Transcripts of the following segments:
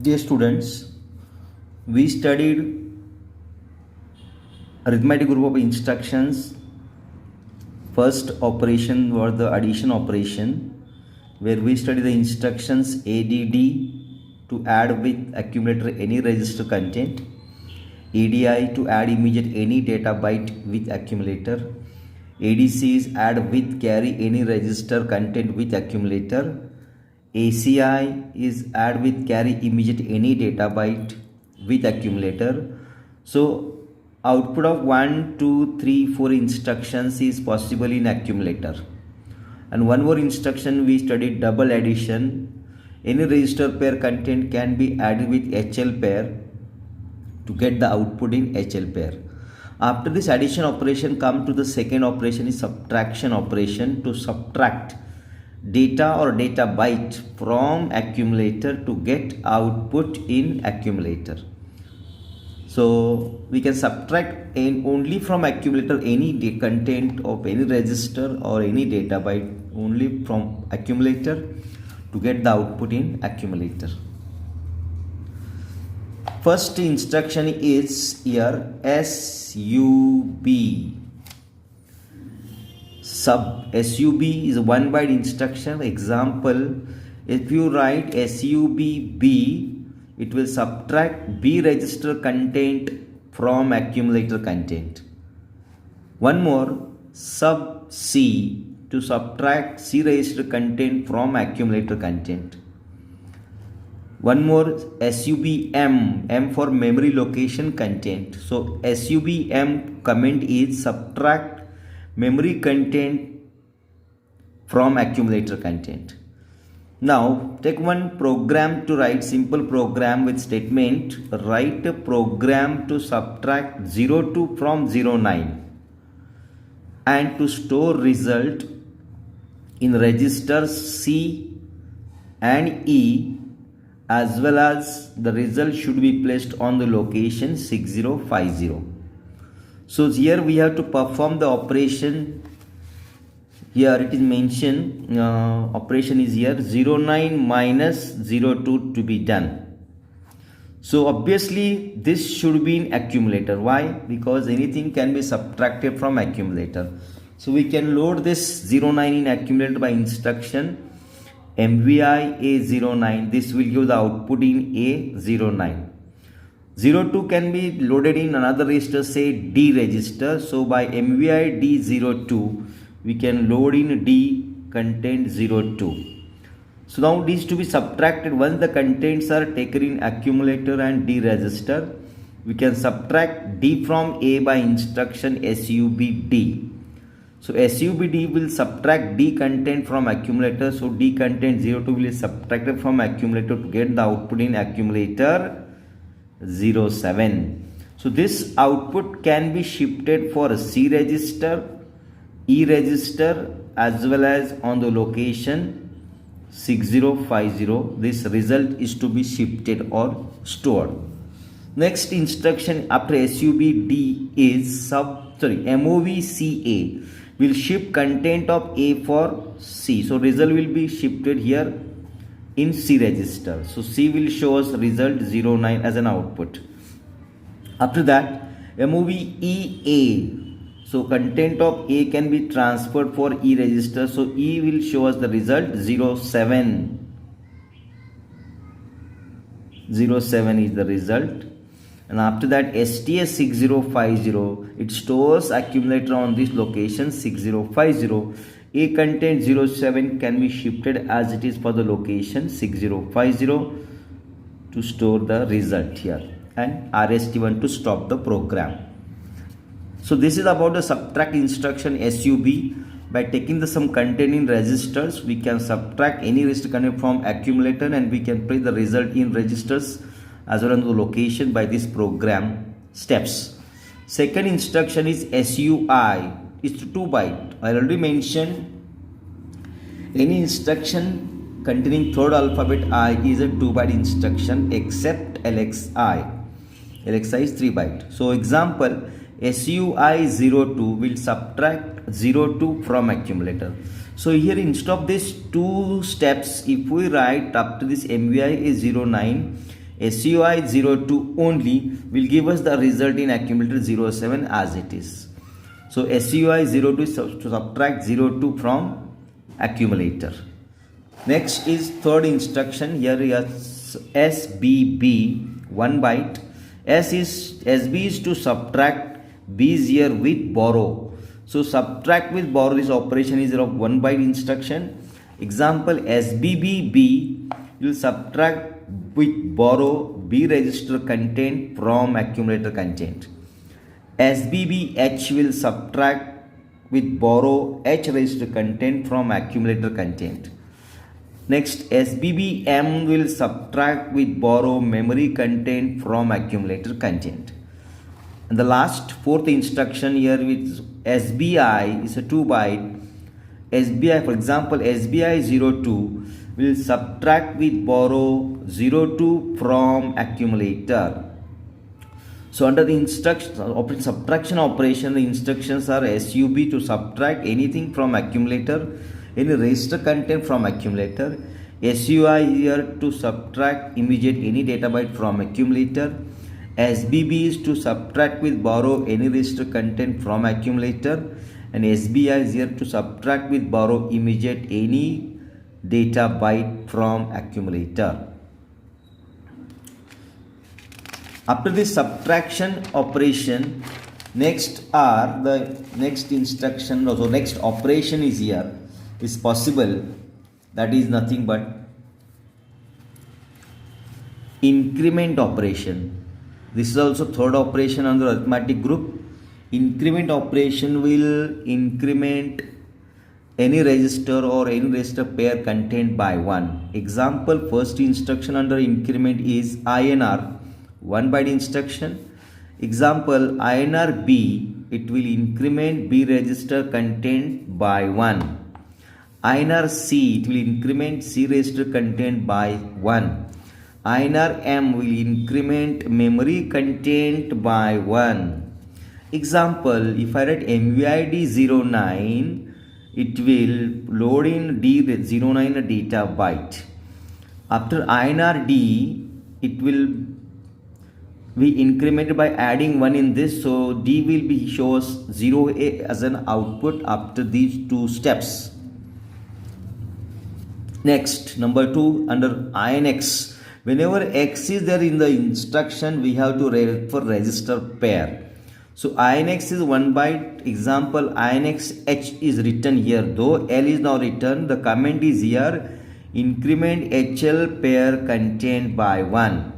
Dear students, we studied arithmetic group of instructions. First operation was the addition operation, where we study the instructions ADD to add with accumulator any register content, ADI to add immediate any data byte with accumulator, ADC is add with carry any register content with accumulator, ACI is add with carry immediate any data byte with accumulator. So output of 1, 2, 3, 4 instructions is possible in accumulator. And one more instruction we studied double addition. Any register pair content can be added with HL pair to get the output in HL pair. After this addition operation, come to the second operation is subtraction operation to subtract data or data byte from accumulator to get output in accumulator. So we can subtract only from accumulator any content of any register or any data byte only from accumulator to get the output in accumulator. First instruction is here SUB. SUB is a 1 byte instruction. Example, if you write SUB B, it will subtract B register content from accumulator content. One more, sub C to subtract C register content from accumulator content. One more, SUB M for memory location content. So SUB M comment is subtract memory content from accumulator content. Now take one program to write simple program with statement. Write a program to subtract 02 from 09 and to store result in registers C and E, as well as the result should be placed on the location 6050. So here we have to perform the operation. Here it is mentioned operation is here 09 minus 02 to be done. So obviously this should be in accumulator. Why? Because anything can be subtracted from accumulator. So we can load this 09 in accumulator by instruction MVI A09. This will give the output in A09. 02 can be loaded in another register, say D register. So by MVI D02 we can load in D content 02. So now these to be subtracted. Once the contents are taken in accumulator and D register, we can subtract D from A by instruction SUBD. So SUBD will subtract D content from accumulator. So D content 02 will be subtracted from accumulator to get the output in accumulator 07. So this output can be shifted for C register, E register, as well as on the location 6050. This result is to be shifted or stored. Next instruction after SUBD is MOVCA will shift content of A for C. So result will be shifted here in C register. So C will show us result 09 as an output. After that MOVEA. So content of A can be transferred for E register. So E will show us the result 07. 07 is the result. And after that STS 6050, it stores accumulator on this location 6050. A content 07 can be shifted as it is for the location 6050 to store the result here, and RST1 to stop the program. So this is about the subtract instruction SUB. By taking some content in registers, we can subtract any register content from accumulator and we can place the result in registers as well as the location by this program steps. Second instruction is SUI. It's 2 byte. I already mentioned any instruction containing third alphabet I is a 2 byte instruction except LXI. LXI is 3 byte. So example, SUI 02 will subtract 02 from accumulator. So here instead of these two steps, if we write up to this MVI is 09, SUI02 only will give us the result in accumulator 07 as it is. So SUI02 is to subtract 02 from accumulator. Next is third instruction. Here is SBB 1 byte. SB is to subtract, B is here with borrow. So subtract with borrow, this operation is of 1 byte instruction. Example SBBB will subtract with borrow B register content from accumulator content. SBBH will subtract with borrow H register content from accumulator content. Next, SBBM will subtract with borrow memory content from accumulator content. And the last fourth instruction here with SBI is a 2 byte. SBI, for example, SBI02 will subtract with borrow 02 from accumulator. So under the subtraction operation, the instructions are SUB to subtract anything from accumulator, any register content from accumulator. SUI here to subtract immediate any data byte from accumulator. SBB is to subtract with borrow any register content from accumulator. And SBI is here to subtract with borrow immediate any data byte from accumulator. After this subtraction operation, next instruction, also next operation is here, is possible. That is nothing but increment operation. This is also third operation under arithmetic group. Increment operation will increment any register or any register pair content by 1. Example, first instruction under increment is INR 1 byte instruction. Example, INR B, it will increment B register content by 1. INR C, it will increment C register content by 1. INR M will increment memory content by 1. Example, if I write MVID 09, it will load in D09 data byte. After INR D, it will be incremented by adding 1 in this, so D will be shows 0A as an output after these two steps. Next, number 2 under INX. Whenever X is there in the instruction, we have to read for register pair. So INX is 1 byte. Example, INX H is written here. Though L is now written, the comment is here, increment HL pair content by 1.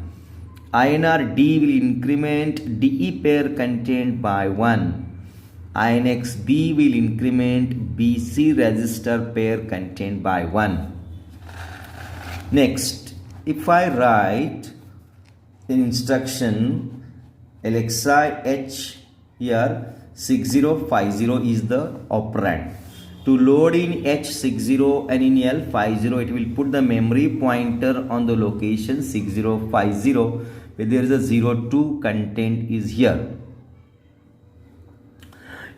INR D will increment DE pair content by 1. INX B will increment BC register pair content by 1. Next, if I write in instruction LXI H here, 6050 is the operand. To load in H60 and in L50, it will put the memory pointer on the location 6050 where there is a 02 content is here.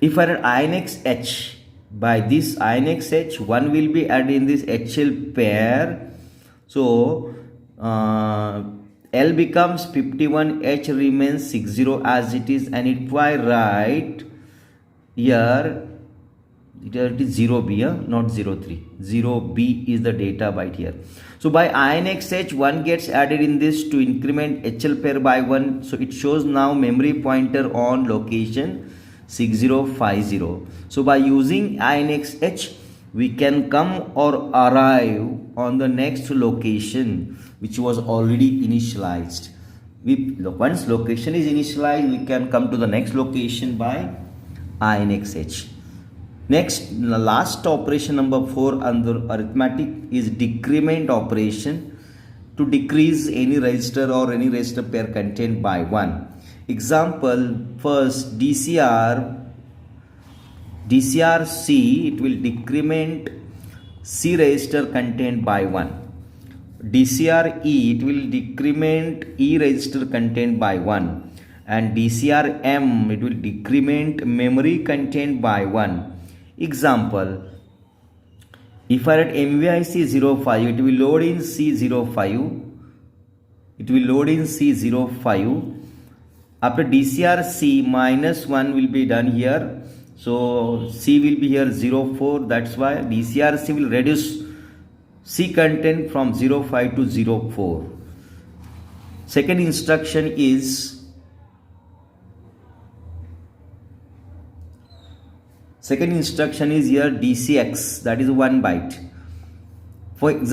If I write INX H, by this INX H, 1 will be added in this HL pair. So L becomes 51, H remains 60 as it is, and if I write here, it is 0B, not 03. 0B is the data byte here. So by INX H, 1 gets added in this to increment HL pair by 1. So it shows now memory pointer on location 6050. So by using INX H, we can come or arrive on the next location which was already initialized. Once location is initialized, we can come to the next location by INX H. Next, the last operation number 4 under arithmetic is decrement operation, to decrease any register or any register pair content by 1. Example, first DCR C, it will decrement C register content by 1. DCR E, it will decrement E register content by 1. And DCR M, it will decrement memory content by 1. Example, if I write MVIC 05, it will load in C05. it will load in C05. After DCR C, -1 will be done here. So C will be here 04. That's why DCR C will reduce C content from 05 to 04. Second instruction is here DCX, that is 1 byte. For example,